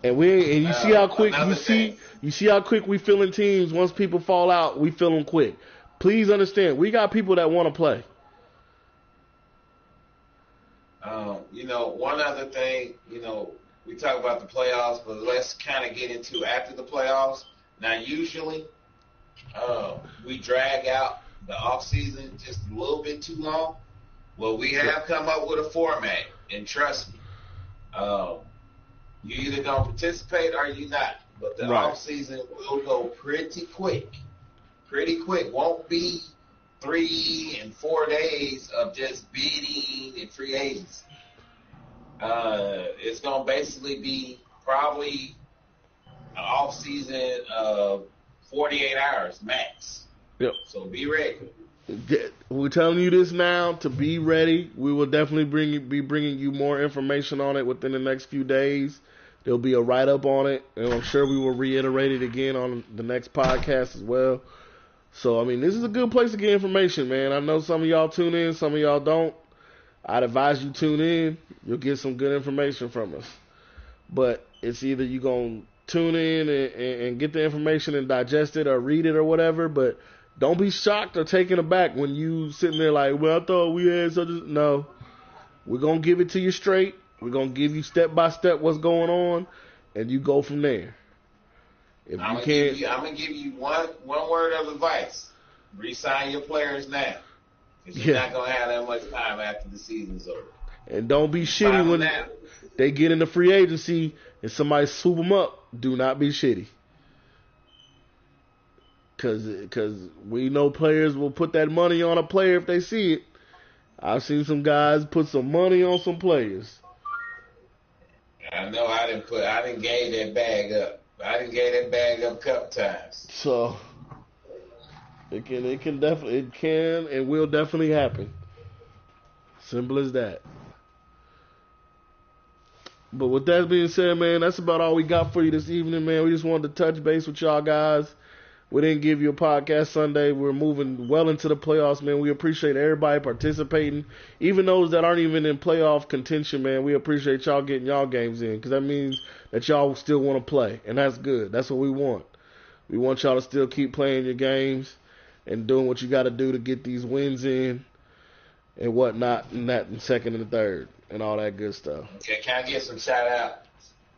S2: And you see how quick you see how quick we filling teams. Once people fall out, we fill them quick. Please understand, we got people that want to play.
S4: One other thing, we talk about the playoffs, but let's kind of get into after the playoffs. Now, usually, we drag out the off season just a little bit too long. Well, we have come up with a format, and trust me, you either gonna participate or you not. But the off season will go pretty quick. Won't be 3 and 4 days of just bidding and free agency. It's gonna basically be probably an off season of 48 hours max.
S2: Yep.
S4: So be ready.
S2: We're telling you this now to be ready. We will definitely be bringing you more information on it within the next few days. There'll be a write-up on it, and I'm sure we will reiterate it again on the next podcast as well. So, this is a good place to get information, man. I know some of y'all tune in, some of y'all don't. I'd advise you tune in. You'll get some good information from us. But it's either you going to tune in and get the information and digest it or read it or whatever, but don't be shocked or taken aback when you sitting there like, well, I thought we had such a... No. We're going to give it to you straight. We're going to give you step-by-step what's going on, and you go from there.
S4: I'm going to give you one word of advice. Re-sign your players now. Because you're not going to have that much time after the season's over.
S2: And don't be shitty when they get into free agency and somebody swoop them up. Do not be shitty. Because we know players will put that money on a player if they see it. I've seen some guys put some money on some players.
S4: I know I didn't gave that bag up. I didn't gave that bag up a couple times.
S2: So it can and will definitely happen. Simple as that. But with that being said, man, that's about all we got for you this evening, man. We just wanted to touch base with y'all guys. We didn't give you a podcast Sunday. We're moving well into the playoffs, man. We appreciate everybody participating. Even those that aren't even in playoff contention, man, we appreciate y'all getting y'all games in because that means that y'all still want to play, and that's good. That's what we want. We want y'all to still keep playing your games and doing what you got to do to get these wins in and whatnot, and that in second and third and all that good stuff.
S4: Okay, can I get some shout-outs?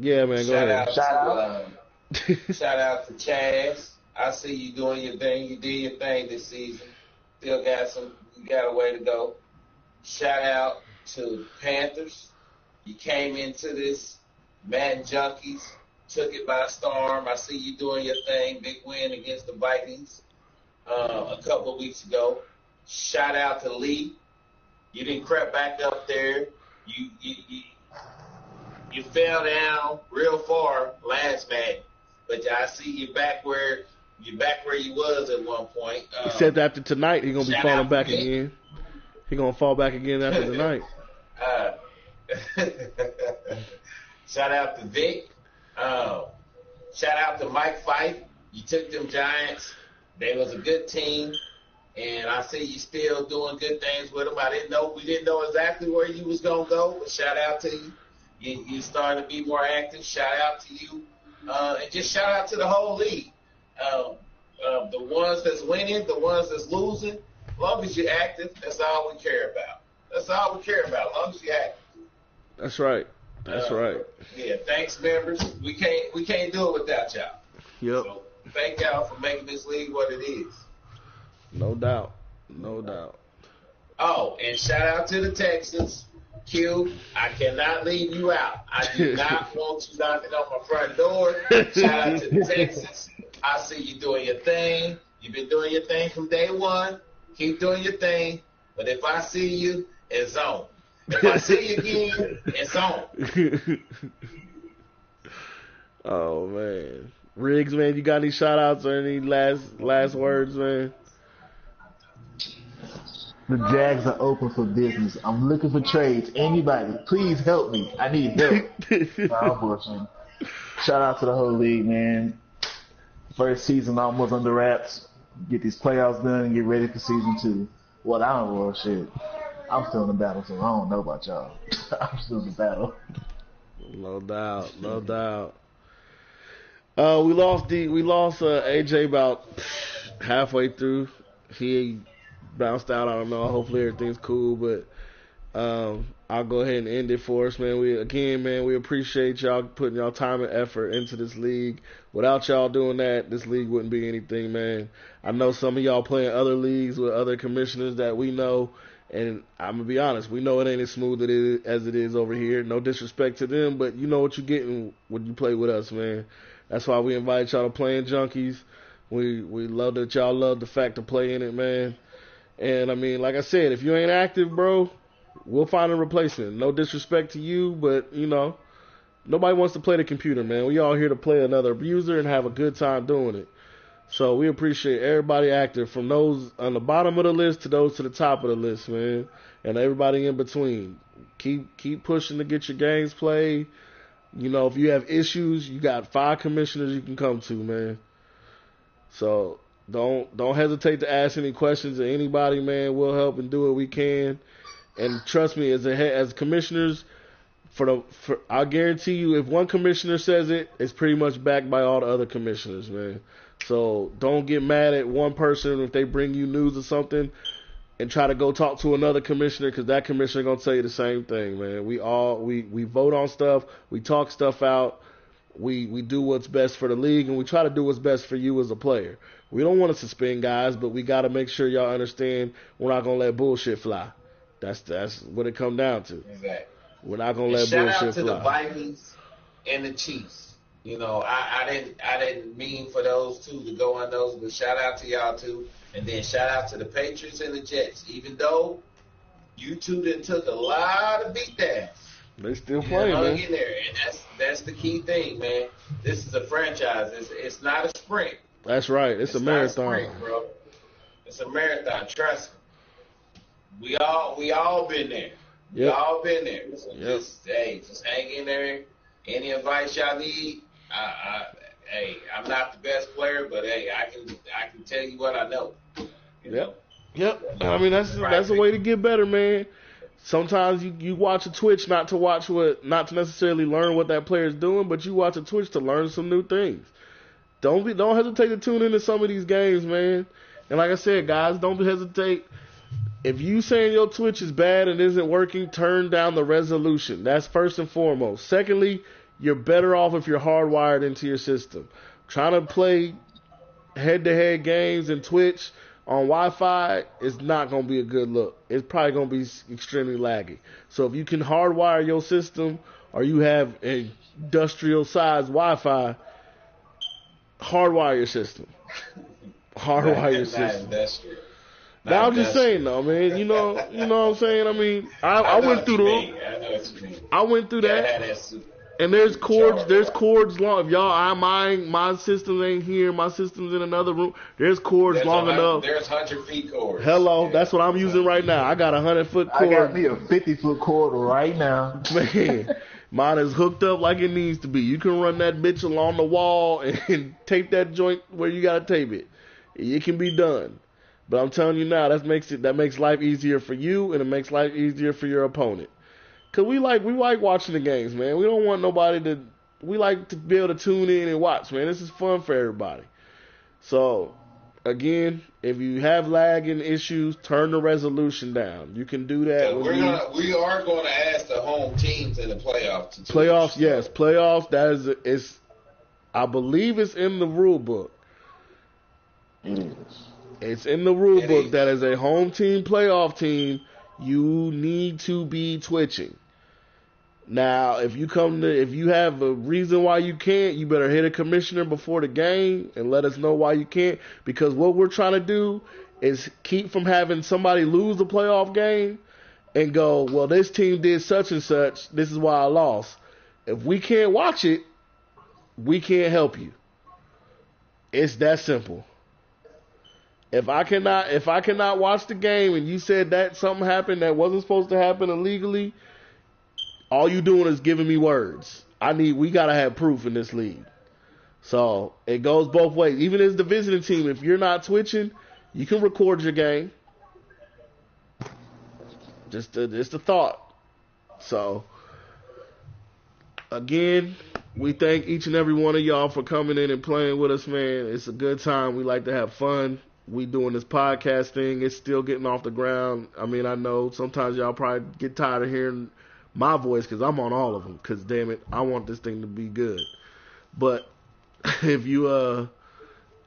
S2: Yeah, man, go ahead.
S4: Shout out to Chaz. I see you doing your thing. You did your thing this season. Still got a way to go. Shout out to Panthers. You came into this Madden Junkies, took it by storm. I see you doing your thing. Big win against the Vikings a couple of weeks ago. Shout out to Lee. You didn't creep back up there. You fell down real far last match, but I see you back where you was at one point.
S2: He said that after tonight he's gonna be falling back again. He's gonna fall back again after tonight.
S4: Shout out to Vic. Shout out to Mike Fife. You took them Giants. They was a good team, and I see you still doing good things with them. We didn't know exactly where you was gonna go, but shout out to you. You starting to be more active. Shout out to you, and just shout out to the whole league. The ones that's winning, the ones that's losing. As long as you're active, that's all we care about. That's all we care about. As long as you're active.
S2: That's right. That's right.
S4: Yeah. Thanks, members. We can't do it without y'all.
S2: Yep.
S4: So thank y'all for making this league what it is.
S2: No doubt. No doubt.
S4: Oh, and shout out to the Texans. Q, I cannot leave you out. I do not want you knocking on my front door. Shout out to the Texans. I see you doing your thing. You've been doing your thing from day one. Keep doing your thing. But if I see you, it's on. If I see you again, it's on.
S2: Oh man, Riggs, man, you got any shout outs or any last words, man?
S3: The Jags are open for business. I'm looking for trades. Anybody, please help me. I need help. Nah, bullshit. Shout out to the whole league, man. First season almost under wraps. Get these playoffs done and get ready for season 2. What I don't know, shit. I'm still in the battle, so I don't know about y'all. I'm still in the battle.
S2: No doubt, no doubt. We lost AJ about halfway through. He bounced out. I don't know. Hopefully everything's cool, but I'll go ahead and end it for us, man. We appreciate y'all putting y'all time and effort into this league. Without y'all doing that, this league wouldn't be anything, man. I know some of y'all play in other leagues with other commissioners that we know, and I'm gonna be honest, we know it ain't as smooth as it is over here. No disrespect to them, but you know what you're getting when you play with us, man. That's why we invite y'all to Playing Junkies. We love that y'all love the fact to play in it, man. And I mean, like I said, if you ain't active, bro, we'll find a replacement. No disrespect to you, but you know, nobody wants to play the computer, man. We all here to play another abuser and have a good time doing it. So we appreciate everybody active, from those on the bottom of the list to those to the top of the list, man, and everybody in between. Keep pushing to get your games played. You know, if you have issues, you got 5 commissioners you can come to, man. So don't hesitate to ask any questions to anybody, man. We'll help and do what we can. And trust me, as commissioners, I guarantee you, if one commissioner says it, it's pretty much backed by all the other commissioners, man. So don't get mad at one person if they bring you news or something and try to go talk to another commissioner, because that commissioner gonna tell you the same thing, man. We vote on stuff, we talk stuff out, we do what's best for the league, and we try to do what's best for you as a player. We don't want to suspend guys, but we got to make sure y'all understand we're not gonna let bullshit fly. That's what it come down to.
S4: Exactly.
S2: We're not gonna let
S4: bullshit fly.
S2: Shout
S4: out to the Vikings and the Chiefs. You know, I didn't mean for those two to go on those, but shout out to y'all too. And then shout out to the Patriots and the Jets. Even though you two done took a lot of beatdowns,
S2: they still playing, man.
S4: In there. And that's the key thing, man. This is a franchise. It's not a sprint.
S2: That's right. It's a marathon,
S4: not a sprint, bro. It's a marathon. Trust me. We all been there. We all been there. So just hang in there. Any advice y'all need? Hey, I'm not the best player, but hey, I can tell you what I know.
S2: Yep. I mean, that's a way to get better, man. Sometimes you watch a Twitch not to necessarily learn what that player is doing, but you watch a Twitch to learn some new things. Don't hesitate to tune into some of these games, man. And like I said, guys, don't hesitate. If you saying your Twitch is bad and isn't working, turn down the resolution. That's first and foremost. Secondly, you're better off if you're hardwired into your system. Trying to play head-to-head games in Twitch on Wi-Fi is not going to be a good look. It's probably going to be extremely laggy. So if you can hardwire your system, or you have industrial-sized Wi-Fi, hardwire your system. Hardwire your system. Now I'm just saying though, man. You know what I'm saying? I mean, I went through I went through that. And there's cords long. If y'all, my system ain't here. My system's in another room. There's cords long enough.
S4: There's 100 feet cords.
S2: Hello, that's what I'm using right now. I got 100-foot cord.
S3: I got me a 50-foot cord right now.
S2: Man, mine is hooked up like it needs to be. You can run that bitch along the wall and tape that joint where you gotta tape it. It can be done. But I'm telling you now, that makes life easier for you, and it makes life easier for your opponent. Cause we like watching the games, man. We don't want nobody to. We like to be able to tune in and watch, man. This is fun for everybody. So, again, if you have lagging issues, turn the resolution down. You can do that.
S4: We are going to ask the home teams in the playoffs.
S2: Playoffs, yes, playoffs. That is, I believe it's in the rule book. It's in the rule book that as a home team, playoff team, you need to be twitching. Now, if you have a reason why you can't, you better hit a commissioner before the game and let us know why you can't. Because what we're trying to do is keep from having somebody lose the playoff game and go, well, this team did such and such. This is why I lost. If we can't watch it, we can't help you. It's that simple. If I cannot watch the game and you said that something happened that wasn't supposed to happen illegally, all you doing is giving me words. We gotta have proof in this league. So it goes both ways. Even as the visiting team, if you're not twitching, you can record your game. Just a thought. So again, we thank each and every one of y'all for coming in and playing with us, man. It's a good time. We like to have fun. We doing this podcast thing. It's still getting off the ground. I mean, I know sometimes y'all probably get tired of hearing my voice because I'm on all of them. Because damn it, I want this thing to be good. But if you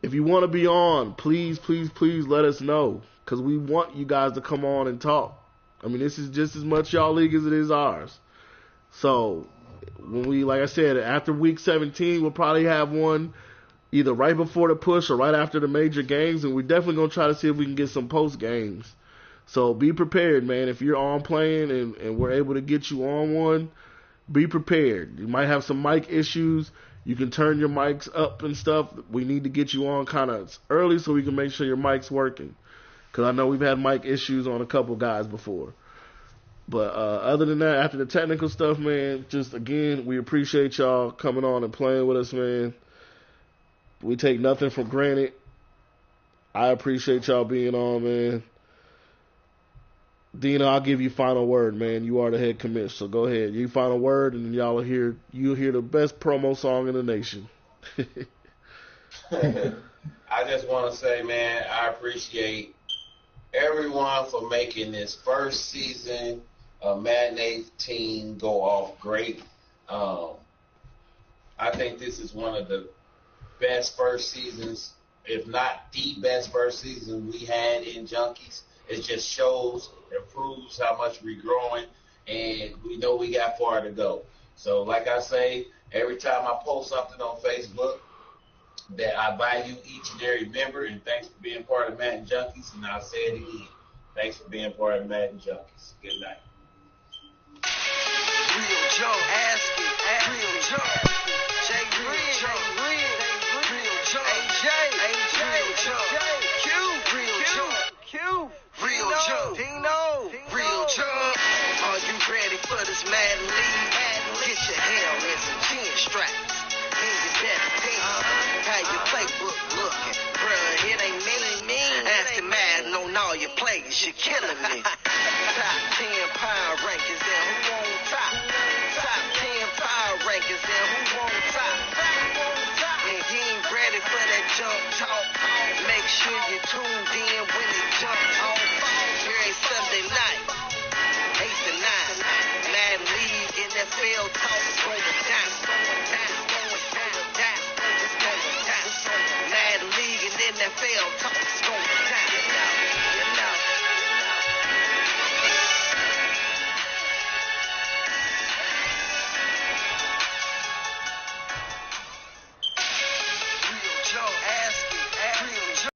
S2: want to be on, please let us know, because we want you guys to come on and talk. I mean, this is just as much y'all league as it is ours. So when we, like I said, after week 17, we'll probably have one either right before the push or right after the major games, and we're definitely going to try to see if we can get some post games. So be prepared, man. If you're on playing and we're able to get you on one, be prepared. You might have some mic issues. You can turn your mics up and stuff. We need to get you on kind of early so we can make sure your mic's working, because I know we've had mic issues on a couple guys before. But other than that, after the technical stuff, man, just again, we appreciate y'all coming on and playing with us, man. We take nothing for granted. I appreciate y'all being on, man. Dina, I'll give you final word, man. You are the head commish, so go ahead. You final word, and you'll hear the best promo song in the nation.
S4: I just want to say, man, I appreciate everyone for making this first season of Madden 18 go off great. I think this is one of the best first seasons, if not the best first season we had in Junkies. It just shows and proves how much we're growing, and we know we got far to go. So like I say, every time I post something on Facebook, that I value each and every member, and thanks for being part of Madden Junkies, and I'll say it again. Thanks for being part of Madden Junkies. Good night.
S1: RealJunk, RealJunk, RealJunk, RealJunk, Dino, RealJunk. Are you ready for this Madden League? Get your helmets and chin straps. In your best team. How your playbook looking? Bruh, it ain't me. Asking Madden on all your plays, you're killing me. Top 10 power rankings and who on top? Top 10 power rankings and who on top? And you ain't ready for that junk talk. Make sure you tuned in when it jumps on. Every Sunday night, 8 to 9. Madden League, NFL talk, going down. Madden League and NFL talk.